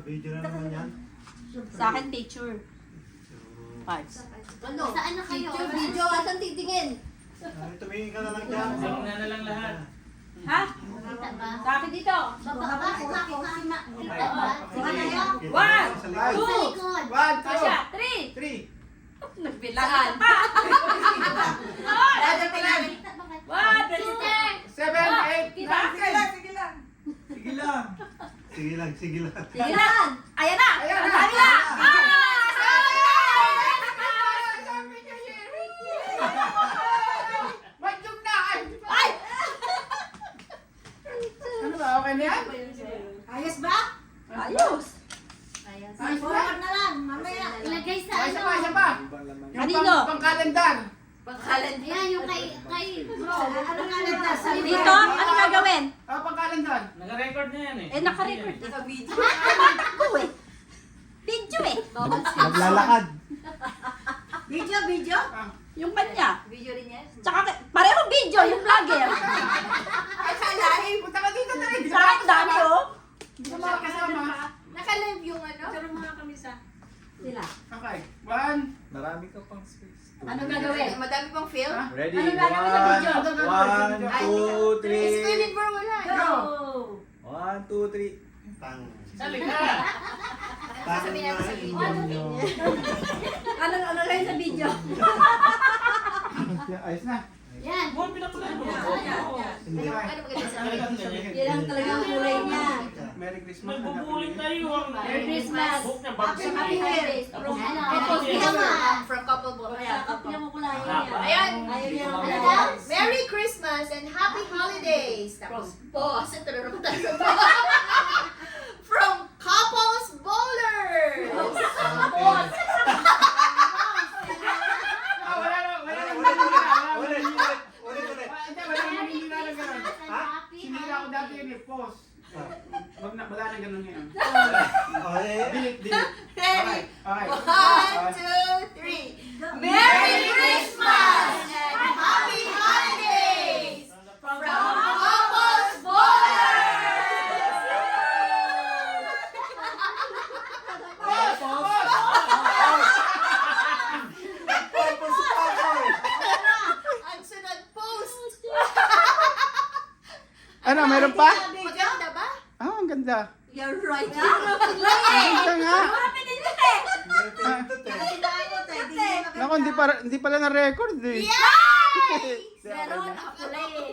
Video na naman yan. Sa akin, picture. Parts. Ano? Saan na kayo? Picture, video, asan titingin? Ay, tumingin ka na lang dyan. Una na lang lahat. Ha? Kita ba? Sa akin dito. Baba ba? Kita ba? One, Sa Sa two, likod. 1, Kasha, three. 2, 3. Nagbilangan pa. Dada pilan. Kita ba kayo? One, Sister! 7, 8, Kita. 9, 10. Sige lang. Sige lang, sige lang. Sige na. Ayan na. Ayan na. Ang dami na. Magyog na! Ay! Ano ba? Okay na yan? Ayos ba? Ayos. Ayan. Ay, forward na lang, mamaya. Ilagay sa Ay, isa pa, isa ano? pa. Yung Kanino? pang-kalendar. Ayan, yung kay... Ano nga lang na? Sa Dito, ano gagawin? Pang-kalendar. Naka-record na yan eh. Eh, naka-record. Takbo eh. Video eh. Naglalakad. Video, video? Yung kanya. Video rin yan? Tsaka, parehong video, yung vlogger. Ay, sa lahi. Punta ka dito na rin. Sa akin, dami oh. Sa mga kasama. Naka-live yung ano? Sila. Okay. 1. Marami ka pang space. Ano gagawin? Madami pang film? Ha? Ready? Ano gagawin sa video? 1, 2, 3. Screen for wala. Go! 1, 2, 3. Tang. Sali ka. Tang Sasabihin natin sa video. inyo. Ano lang sa video? Ayos na. Yan. Buwan pinatuloy mo. Hindi. Ano maganda sa video? Yan ang talagang kulay niya. Merry Christmas. Nagbubuling tayo ang Merry Christmas. book niya. Bagsak Happy na. holidays. Tapos, Ano? tapos, Kita mo. From couple book. Kapila mo kulay Ayan. Ayaw niya ng Ano kulay. daw? Merry Christmas and Happy Holidays! Tapos, boss, ito na naman tayo sa From Couples Bowlers! Boss! Ah, wala na. Wala na. Ulit, Wala na. ulit, ulit, ulit, ulit. Wala na nanginila na gano'n. Happy Sinira ko dati yun eh. Pause. Wag na. Wala na gano'n ngayon. Oh, eh. Delete, delete. Ready? Okay. 1, 2, 3. Merry Christmas and Happy Holidays! From Couples Bowlers! Pause! Pause! Purpose power. Ang sunod post! Ano, meron pa? Maganda ba? Ah, ang ganda. You're right. Ang ganda nga. Naku, hindi pala na-record eh. Yay! Meron, nakakulay eh.